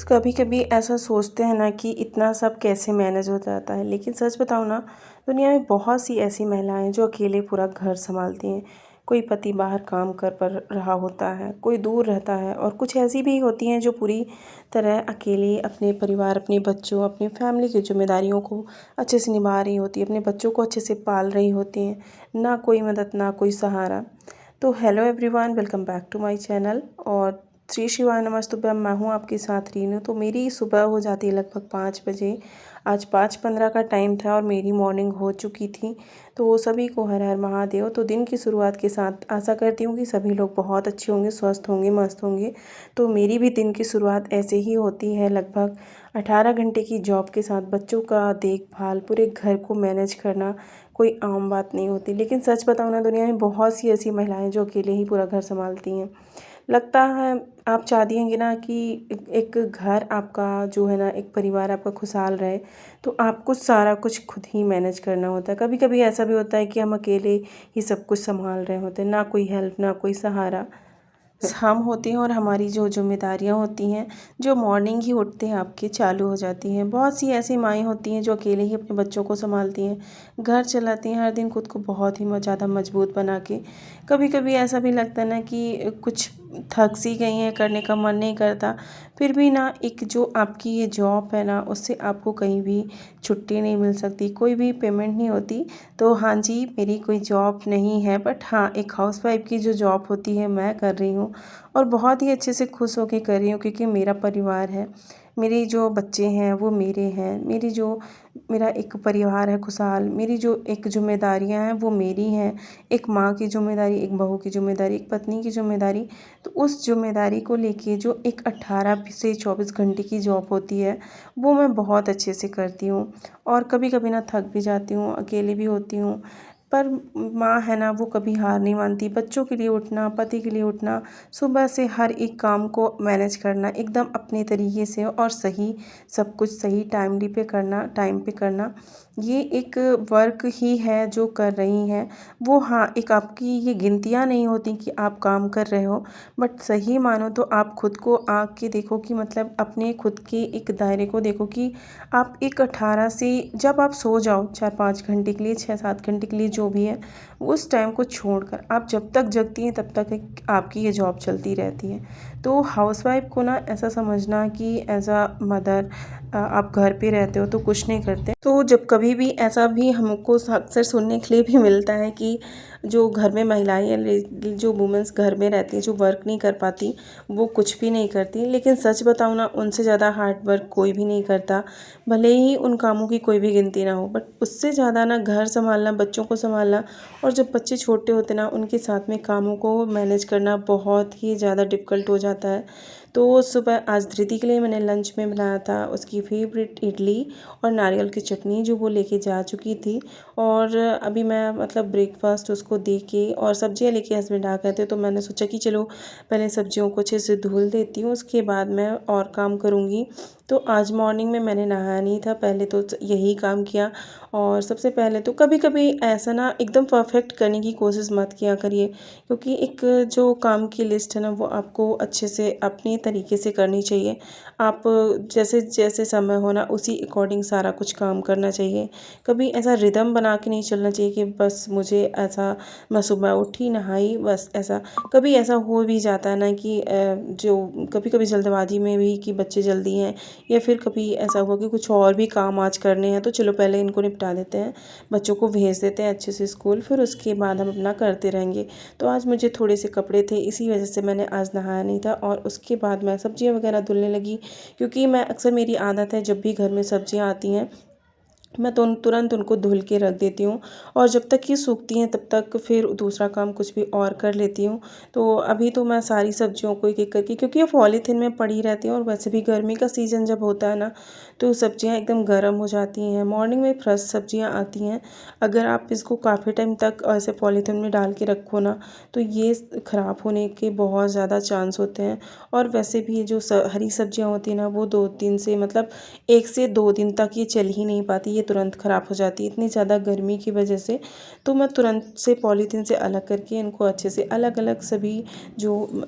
कभी कभी ऐसा सोचते हैं ना कि इतना सब कैसे मैनेज हो जाता है। लेकिन सच बताऊँ ना, दुनिया में बहुत सी ऐसी महिलाएं जो अकेले पूरा घर संभालती हैं। कोई पति बाहर काम कर पर रहा होता है, कोई दूर रहता है, और कुछ ऐसी भी होती हैं जो पूरी तरह अकेले अपने परिवार, अपने बच्चों, अपनी फैमिली की जिम्मेदारियों को अच्छे से निभा रही होती है, अपने बच्चों को अच्छे से पाल रही होती हैं। ना कोई मदद, ना कोई सहारा। तो hello everyone, welcome back to my channel. और श्री शिवाय नमस्तुभ्यम। मैं हूँ आपके साथ रीनू। तो मेरी सुबह हो जाती है लगभग 5 बजे। आज 5:15 का टाइम था और मेरी मॉर्निंग हो चुकी थी। तो सभी को हर हर महादेव। तो दिन की शुरुआत के साथ आशा करती हूँ कि सभी लोग बहुत अच्छे होंगे, स्वस्थ होंगे, मस्त होंगे। तो मेरी भी दिन की शुरुआत ऐसे ही होती है। लगभग 18 घंटे की जॉब के साथ बच्चों का देखभाल, पूरे घर को मैनेज करना कोई आम बात नहीं होती। लेकिन सच बताऊँ ना, दुनिया में बहुत सी ऐसी महिलाएं जो अकेले ही पूरा घर संभालती हैं। लगता है आप चाहती होंगी ना कि एक घर आपका जो है ना, एक परिवार आपका खुशहाल रहे, तो आपको सारा कुछ खुद ही मैनेज करना होता है। कभी कभी ऐसा भी होता है कि हम अकेले ही सब कुछ संभाल रहे होते हैं, ना कोई हेल्प, ना कोई सहारा। हम होते हैं और हमारी जो जिम्मेदारियां होती हैं, जो मॉर्निंग ही उठते हैं आपकी चालू हो जाती हैं। बहुत सी ऐसी माएँ होती हैं जो अकेले ही अपने बच्चों को संभालती हैं, घर चलाती हैं, हर दिन खुद को बहुत ही ज़्यादा मजबूत बना के। कभी कभी ऐसा भी लगता है ना कि कुछ थक सी गई हैं, करने का मन नहीं करता। फिर भी ना, एक जो आपकी ये जॉब है ना, उससे आपको कहीं भी छुट्टी नहीं मिल सकती, कोई भी पेमेंट नहीं होती। तो हाँ जी, मेरी कोई जॉब नहीं है, बट हाँ, एक हाउसवाइफ की जो जॉब होती है मैं कर रही हूँ। और बहुत ही अच्छे से खुश होकर कर रही हूँ, क्योंकि मेरा परिवार है, मेरे जो बच्चे हैं वो मेरे हैं, मेरा एक परिवार है खुशहाल। मेरी जो एक जिम्मेदारियां हैं वो मेरी हैं। एक माँ की जिम्मेदारी, एक बहू की जिम्मेदारी, एक पत्नी की जिम्मेदारी। तो उस जिम्मेदारी को लेके जो एक 18 से 24 घंटे की जॉब होती है, वो मैं बहुत अच्छे से करती हूँ। और कभी कभी ना थक भी जाती हूँ, अकेले भी होती हूँ। पर माँ है ना, वो कभी हार नहीं मानती। बच्चों के लिए उठना, पति के लिए उठना, सुबह से हर एक काम को मैनेज करना एकदम अपने तरीके से, और सही सब कुछ सही टाइमली पे करना, टाइम पे करना, ये एक वर्क ही है जो कर रही हैं वो। हाँ, एक आपकी ये गिनतियाँ नहीं होती कि आप काम कर रहे हो, बट सही मानो तो आप खुद को आँक के देखो कि मतलब अपने खुद के एक दायरे को देखो कि आप एक 18 से, जब आप सो जाओ 4-5 घंटे के लिए, 6-7 घंटे के लिए, जो भी है, उस टाइम को छोड़कर आप जब तक जगती हैं तब तक आपकी ये जॉब चलती रहती है। तो हाउसवाइफ को ना ऐसा समझना कि एज अ मदर आप घर पे रहते हो तो कुछ नहीं करते। तो जब कभी भी ऐसा भी हमको अक्सर सुनने के लिए भी मिलता है कि जो घर में महिलाएं हैं, जो वुमेंस घर में रहती हैं, जो वर्क नहीं कर पाती, वो कुछ भी नहीं करती। लेकिन सच बताऊँ ना, उनसे ज़्यादा हार्ड वर्क कोई भी नहीं करता। भले ही उन कामों की कोई भी गिनती ना हो, बट उससे ज़्यादा ना घर संभालना, बच्चों को संभालना, और जब बच्चे छोटे होते ना, उनके साथ में कामों को मैनेज करना बहुत ही ज़्यादा डिफ़िकल्ट हो जाता है। तो सुबह आज धृति के लिए मैंने लंच में बनाया था उसकी फेवरेट इडली और नारियल की चटनी, जो वो लेके जा चुकी थी। और अभी मैं मतलब ब्रेकफास्ट उसको दे के, और सब्जियां लेके हस्बैंड आ गए थे, तो मैंने सोचा कि चलो पहले सब्जियों को अच्छे से धुल देती हूँ, उसके बाद मैं और काम करूँगी। तो आज मॉर्निंग में मैंने नहाया नहीं था, पहले तो यही काम किया। और सबसे पहले तो कभी कभी ऐसा ना एकदम परफेक्ट करने की कोशिश मत किया करिए, क्योंकि एक जो काम की लिस्ट है ना, वो आपको अच्छे से अपने तरीके से करनी चाहिए। आप जैसे जैसे समय होना उसी अकॉर्डिंग सारा कुछ काम करना चाहिए। कभी ऐसा रिदम बना के नहीं चलना चाहिए कि बस मुझे ऐसा, मैं सुबह उठी, नहाई, बस ऐसा। कभी ऐसा हो भी जाता है ना कि जो कभी कभी जल्दबाजी में भी, कि बच्चे जल्दी हैं, या फिर कभी ऐसा हुआ कि कुछ और भी काम आज करने हैं, तो चलो पहले इनको निपटा देते हैं, बच्चों को भेज देते हैं अच्छे से स्कूल, फिर उसके बाद हम अपना करते रहेंगे। तो आज मुझे थोड़े से कपड़े थे, इसी वजह से मैंने आज नहाया नहीं था। और उसके बाद मैं सब्जियां वगैरह धुलने लगी, क्योंकि मैं अक्सर, मेरी आदत है, जब भी घर में सब्जियां आती हैं मैं तो तुरंत उनको धुल के रख देती हूँ, और जब तक ये सूखती हैं तब तक फिर दूसरा काम कुछ भी और कर लेती हूँ। तो अभी तो मैं सारी सब्जियों को एक एक करके, क्योंकि ये पॉलीथिन में पड़ी रहती हैं, और वैसे भी गर्मी का सीज़न जब होता है ना, तो सब्जियाँ एकदम गर्म हो जाती हैं। मॉर्निंग में फ्रेश सब्जियाँ आती हैं, अगर आप इसको काफ़ी टाइम तक ऐसे पॉलीथिन में डाल के रखो ना, तो ये ख़राब होने के बहुत ज़्यादा चांस होते हैं। और वैसे भी ये जो हरी सब्जियाँ होती हैं ना, वो 2-3 से, मतलब 1 से 2 दिन तक ये चल ही नहीं पाती, ये तुरंत ख़राब हो जाती है इतनी ज़्यादा गर्मी की वजह से। तो मैं तुरंत से पॉलीथीन से अलग करके इनको अच्छे से अलग अलग सभी जो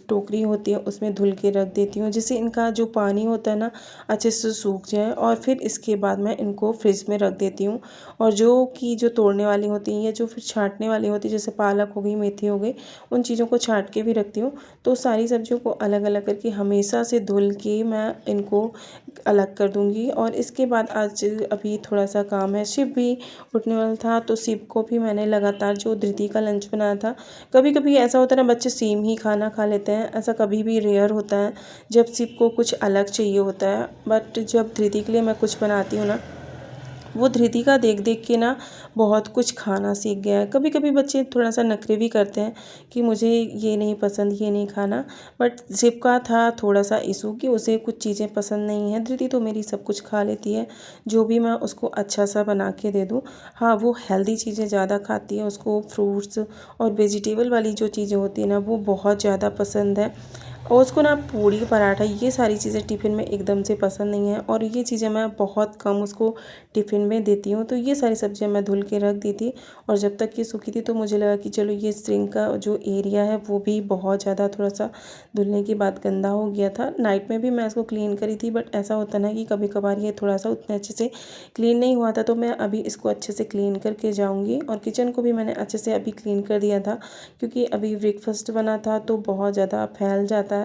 टोकरी होती है उसमें धुल के रख देती हूँ, जिससे इनका जो पानी होता है ना अच्छे से सूख जाए। और फिर इसके बाद मैं इनको फ्रिज में रख देती हूँ। और जो तोड़ने वाली होती हैं या जो फिर छाँटने वाली होती है, जैसे पालक हो गई, मेथी हो गई, उन चीज़ों को छाँट के भी रखती हूँ। तो सारी सब्जियों को अलग अलग करके हमेशा से धुल के मैं इनको अलग कर दूँगी। और इसके बाद आज अभी थोड़ा सा काम है, शिव भी उठने वाला था, तो शिव को भी मैंने लगातार जो धृति का लंच बनाया था। कभी कभी ऐसा होता है ना, बच्चे सेम ही खाना खा लेते हैं, ऐसा कभी भी रेयर होता है जब शिव को कुछ अलग चाहिए होता है। बट जब धृति के लिए मैं कुछ बनाती हूँ ना, वो धृति का देख देख के ना बहुत कुछ खाना सीख गया है। कभी कभी बच्चे थोड़ा सा नखरे भी करते हैं कि मुझे ये नहीं पसंद, ये नहीं खाना। बट शिव का था थोड़ा सा इशू कि उसे कुछ चीज़ें पसंद नहीं है। धृति तो मेरी सब कुछ खा लेती है, जो भी मैं उसको अच्छा सा बना के दे दूँ। हाँ, वो हेल्दी चीज़ें ज़्यादा खाती है, उसको फ्रूट्स और वेजिटेबल वाली जो चीज़ें होती है ना वो बहुत ज़्यादा पसंद है। और उसको ना पूड़ी पराठा ये सारी चीज़ें टिफ़िन में एकदम से पसंद नहीं है, और ये चीज़ें मैं बहुत कम उसको टिफ़िन में देती हूँ। तो ये सारी सब्जियां मैं धुल के रख दी थी, और जब तक ये सूखी थी तो मुझे लगा कि चलो ये सिंक का जो एरिया है वो भी बहुत ज़्यादा थोड़ा सा धुलने के बाद गंदा हो गया था। नाइट में भी मैं इसको क्लीन करी थी, बट ऐसा होता ना कि कभी कभार ये थोड़ा सा उतने अच्छे से क्लीन नहीं हुआ था। तो मैं अभी इसको अच्छे से क्लीन करके जाऊँगी। और किचन को भी मैंने अच्छे से अभी क्लीन कर दिया था, क्योंकि अभी ब्रेकफास्ट बना था तो बहुत ज़्यादा फैल जाता है।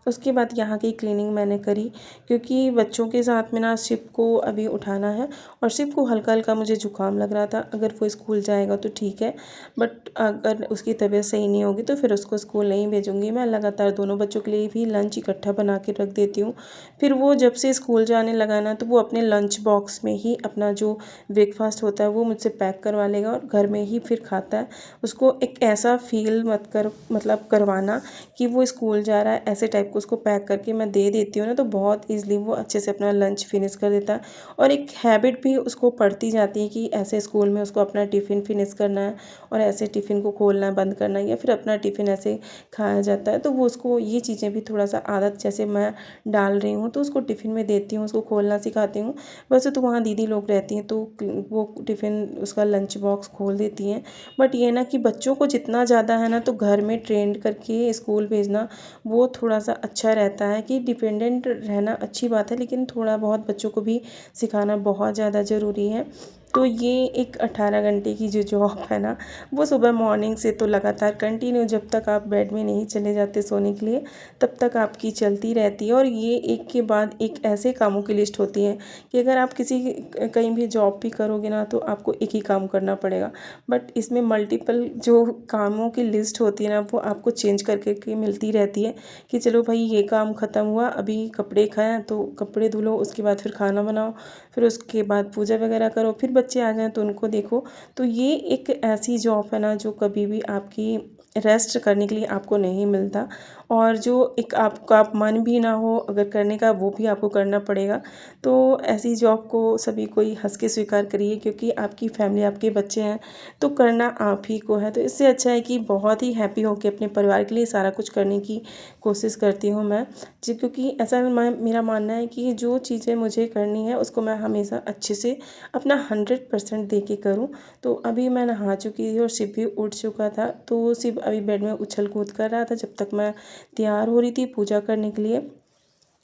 उसके बाद यहाँ की क्लीनिंग मैंने करी, क्योंकि बच्चों के साथ में ना शिव को अभी उठाना है, और शिव को हल्का हल्का मुझे ज़ुकाम लग रहा था। अगर वो स्कूल जाएगा तो ठीक है, बट अगर उसकी तबीयत सही नहीं होगी तो फिर उसको स्कूल नहीं भेजूँगी। मैं लगातार दोनों बच्चों के लिए भी लंच इकट्ठा बना के रख देती हूँ। फिर वो जब से स्कूल जाने लगा ना, तो वो अपने लंच बॉक्स में ही अपना जो ब्रेकफास्ट होता है वो मुझसे पैक करवा लेगा, और घर में ही फिर खाता है। उसको एक ऐसा फील मतलब करवाना कि वो स्कूल जा रहा है, ऐसे टाइप को उसको पैक करके मैं दे देती हूँ ना, तो बहुत ईज़िली वो अच्छे से अपना लंच फिनिश कर देता है। और एक हैबिट भी उसको पड़ती जाती है कि ऐसे स्कूल में उसको अपना टिफ़िन फिनिश करना है, और ऐसे टिफ़िन को खोलना बंद करना है, या फिर अपना टिफ़िन ऐसे खाया जाता है। तो वो उसको ये चीज़ें भी थोड़ा सा आदत जैसे मैं डाल रही हूँ, तो उसको टिफ़िन में देती हूँ, उसको खोलना सिखाती हूँ। वैसे तो वहाँ दीदी लोग रहती हैं तो वो टिफ़िन उसका लंच बॉक्स खोल देती हैं। बट ये ना कि बच्चों को जितना ज़्यादा है ना, तो घर में ट्रेंड करके स्कूल भेजना वो थोड़ा सा अच्छा रहता है। कि डिपेंडेंट रहना अच्छी बात है, लेकिन थोड़ा बहुत बच्चों को भी सिखाना बहुत ज़्यादा ज़रूरी है। तो ये एक 18 घंटे की जो जॉब है ना, वो सुबह मॉर्निंग से तो लगातार कंटिन्यू, जब तक आप बेड में नहीं चले जाते सोने के लिए, तब तक आपकी चलती रहती है। और ये एक के बाद एक ऐसे कामों की लिस्ट होती है कि अगर आप कहीं भी जॉब भी करोगे ना, तो आपको एक ही काम करना पड़ेगा। बट इसमें मल्टीपल जो कामों की लिस्ट होती है ना, वो आपको चेंज करके के मिलती रहती है कि चलो भाई ये काम ख़त्म हुआ, अभी कपड़े खाएं तो कपड़े धुलो, उसके बाद फिर खाना बनाओ, फिर उसके बाद पूजा वगैरह करो, फिर बच्चे आ जाएं तो उनको देखो। तो ये एक ऐसी जॉब है ना जो कभी भी आपकी रेस्ट करने के लिए आपको नहीं मिलता, और जो एक आपका मन भी ना हो अगर करने का, वो भी आपको करना पड़ेगा। तो ऐसी जॉब को सभी कोई हंस के स्वीकार करिए, क्योंकि आपकी फैमिली, आपके बच्चे हैं, तो करना आप ही को है। तो इससे अच्छा है कि बहुत ही हैप्पी हो के अपने परिवार के लिए सारा कुछ करने की कोशिश करती हूँ मैं जी। क्योंकि ऐसा मेरा मानना है कि जो चीज़ें मुझे करनी है उसको मैं हमेशा अच्छे से अपना 100% दे के करूँ। तो अभी मैं नहा चुकी थी और शिव भी उठ चुका था, तो शिव अभी बेड में उछल कूद कर रहा था जब तक मैं तैयार हो रही थी पूजा करने के लिए।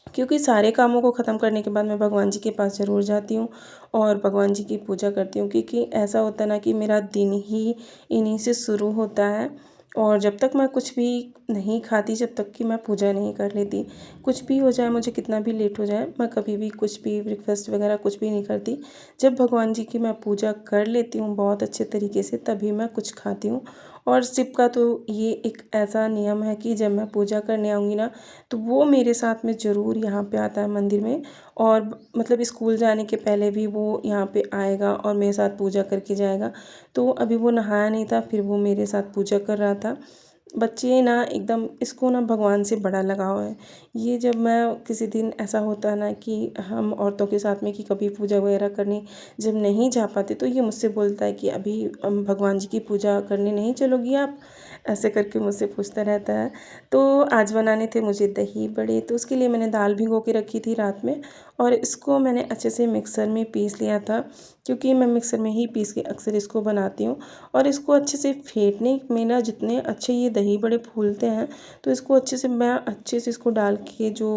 क्योंकि सारे कामों को ख़त्म करने के बाद मैं भगवान जी के पास ज़रूर जाती हूँ और भगवान जी की पूजा करती हूँ, क्योंकि ऐसा होता है ना कि मेरा दिन ही इन्हीं से शुरू होता है। और जब तक मैं कुछ भी नहीं खाती, जब तक कि मैं पूजा नहीं कर लेती, कुछ भी हो जाए, मुझे कितना भी लेट हो जाए, मैं कभी भी कुछ भी ब्रेकफास्ट वगैरह कुछ भी नहीं करती। जब भगवान जी की मैं पूजा कर लेती हूँ बहुत अच्छे तरीके से, तभी मैं कुछ खाती हूँ। और शिव का तो ये एक ऐसा नियम है कि जब मैं पूजा करने आऊँगी ना, तो वो मेरे साथ में ज़रूर यहाँ पे आता है मंदिर में। और मतलब स्कूल जाने के पहले भी वो यहाँ पे आएगा और मेरे साथ पूजा करके जाएगा। तो अभी वो नहाया नहीं था, फिर वो मेरे साथ पूजा कर रहा था। बच्चे ना एकदम इसको ना भगवान से बड़ा लगाव है। ये जब मैं किसी दिन ऐसा होता है ना कि हम औरतों के साथ में कि कभी पूजा वगैरह करने जब नहीं जा पाते, तो ये मुझसे बोलता है कि अभी भगवान जी की पूजा करने नहीं चलोगी आप। ऐसे करके मुझसे पूछता रहता है। तो आज बनाने थे मुझे दही बड़े, तो उसके लिए मैंने दाल भिगो के रखी थी रात में और इसको मैंने अच्छे से मिक्सर में पीस लिया था, क्योंकि मैं मिक्सर में ही पीस के अक्सर इसको बनाती हूँ। और इसको अच्छे से फेंटने में ना जितने अच्छे ये दही बड़े फूलते हैं, तो इसको अच्छे से मैं अच्छे से इसको डाल के जो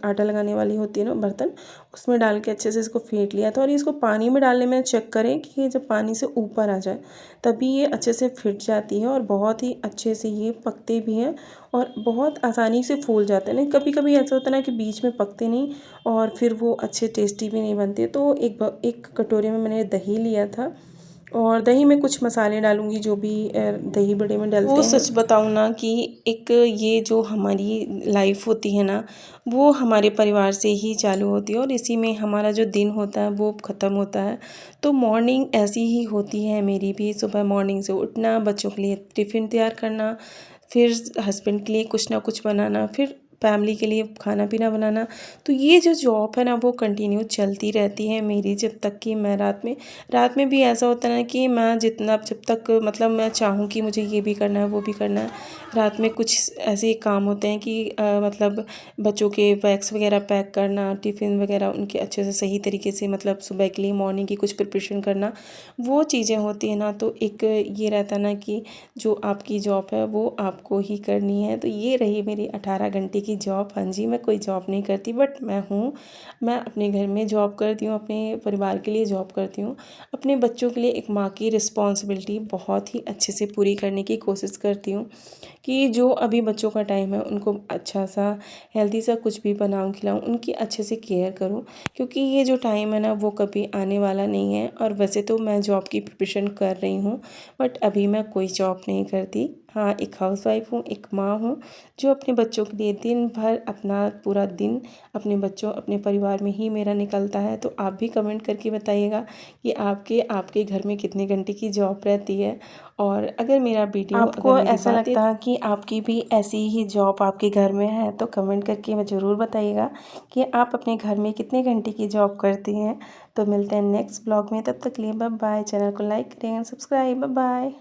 आटा लगाने वाली होती है ना बर्तन, उसमें डाल के अच्छे से इसको फेंट लिया था। और इसको पानी में डालने में चेक करें कि ये जब पानी से ऊपर आ जाए तभी ये अच्छे से फिट जाती है और बहुत ही अच्छे से ये पकते भी हैं और बहुत आसानी से फूल जाते हैं। नहीं कभी कभी ऐसा होता है ना कि बीच में पकते नहीं और फिर वो अच्छे टेस्टी भी नहीं बनते। तो एक कटोरे में मैंने दही लिया था और दही में कुछ मसाले डालूँगी जो भी दही बड़े में डलते हैं। सच बताऊँ ना कि एक ये जो हमारी लाइफ होती है ना, वो हमारे परिवार से ही चालू होती है और इसी में हमारा जो दिन होता है वो ख़त्म होता है। तो मॉर्निंग ऐसी ही होती है मेरी भी, सुबह मॉर्निंग से उठना, बच्चों के लिए टिफ़िन तैयार करना, फिर हस्बैंड के लिए कुछ ना कुछ बनाना, फिर फैमिली के लिए खाना पीना बनाना। तो ये जो जॉब है ना वो कंटिन्यू चलती रहती है मेरी, जब तक कि मैं रात में भी ऐसा होता है ना कि मैं जितना जब तक मतलब मैं चाहूँ कि मुझे ये भी करना है वो भी करना है, रात में कुछ ऐसे काम होते हैं कि मतलब बच्चों के बैग्स वगैरह पैक करना, टिफ़िन वगैरह उनके अच्छे से सही तरीके से मतलब सुबह के लिए मॉर्निंग की कुछ प्रिपरेशन करना, वो चीज़ें होती हैं ना। तो एक ये रहता है ना कि जो आपकी जॉब है वो आपको ही करनी है। तो ये रही मेरी 18 घंटे की जॉब। हाँ जी, मैं कोई जॉब नहीं करती, बट मैं अपने घर में जॉब करती हूँ, अपने परिवार के लिए जॉब करती हूँ। अपने बच्चों के लिए एक माँ की रिस्पॉन्सिबिलिटी बहुत ही अच्छे से पूरी करने की कोशिश करती हूँ कि जो अभी बच्चों का टाइम है उनको अच्छा सा हेल्दी सा कुछ भी बनाऊँ खिलाऊँ, उनकी अच्छे से केयर करूँ, क्योंकि ये जो टाइम है ना वो कभी आने वाला नहीं है। और वैसे तो मैं जॉब की प्रिपरेशन कर रही हूँ, बट अभी मैं कोई जॉब नहीं करती। हाँ, एक हाउसवाइफ हूँ, एक माँ हूँ जो अपने बच्चों के लिए दिन भर अपना पूरा दिन अपने बच्चों अपने परिवार में ही मेरा निकलता है। तो आप भी कमेंट करके बताइएगा कि आपके घर में कितने घंटे की जॉब रहती है। और अगर मेरा वीडियो आपको अगर मेरी ऐसा बातें लगता है कि आपकी भी ऐसी ही जॉब आपके घर में है, तो कमेंट करके हमें ज़रूर बताइएगा कि आप अपने घर में कितने घंटे की जॉब करती हैं। तो मिलते हैं नेक्स्ट ब्लॉग में, तब तक के लिए बाय बाय। चैनल को लाइक करें, सब्सक्राइब, बाय बाय।